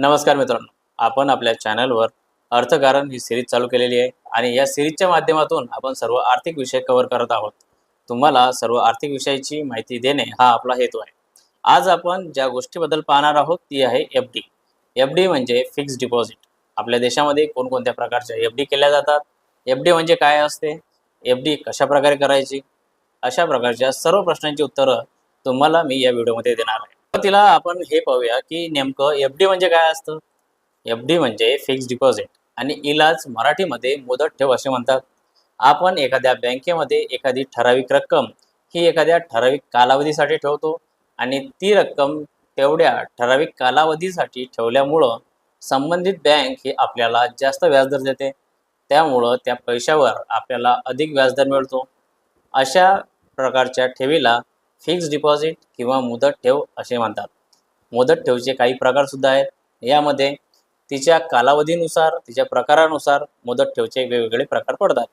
नमस्कार मित्रांनो, आपण आपल्या चॅनलवर अर्थकारण ही सिरीज चालू केलेली आहे आणि या सिरीजच्या माध्यमातून आपण सर्व आर्थिक विषय कव्हर करत आहोत. तुम्हाला सर्व आर्थिक विषयाची माहिती देणे हा आपला हेतू आहे. आज आपण ज्या गोष्टीबद्दल पाहणार आहोत ती आहे एफ-डी. एफ-डी म्हणजे फिक्स्ड डिपॉझिट. आपल्या देशामध्ये कोणकोणत्या प्रकारच्या एफ-डी केल्या जातात? एफ-डी म्हणजे काय असते? एफ-डी कशाप्रकारे करायची? अशा प्रकारच्या सर्व प्रश्नांची उत्तरं तुम्हाला मी या व्हिडिओमध्ये देणार आहे. सुरुवातीला आपण हे पाहूया की नेमकं एफ-डी म्हणजे काय असतं? एफ-डी म्हणजे फिक्स्ड डिपॉझिट आणि इलाज मराठीमध्ये मुदत ठेव असे म्हणतात. आपण एखाद्या बँकेमध्ये एखादी ठराविक रक्कम ही एखाद्या ठराविक कालावधीसाठी ठेवतो आणि ती रक्कम तेवढ्या ठराविक कालावधीसाठी ठेवल्यामुळं संबंधित बँक ही आपल्याला जास्त व्याजदर देते. त्यामुळं त्या पैशावर आपल्याला अधिक व्याजदर मिळतो. अशा प्रकारच्या ठेवीला फिक्स्ड डिपॉझिट किंवा मुदत ठेव असे म्हणतात. मुदत ठेवचे काही प्रकारसुद्धा आहेत. यामध्ये तिच्या कालावधीनुसार, तिच्या प्रकारानुसार मुदत ठेवचे वेगवेगळे प्रकार पडतात.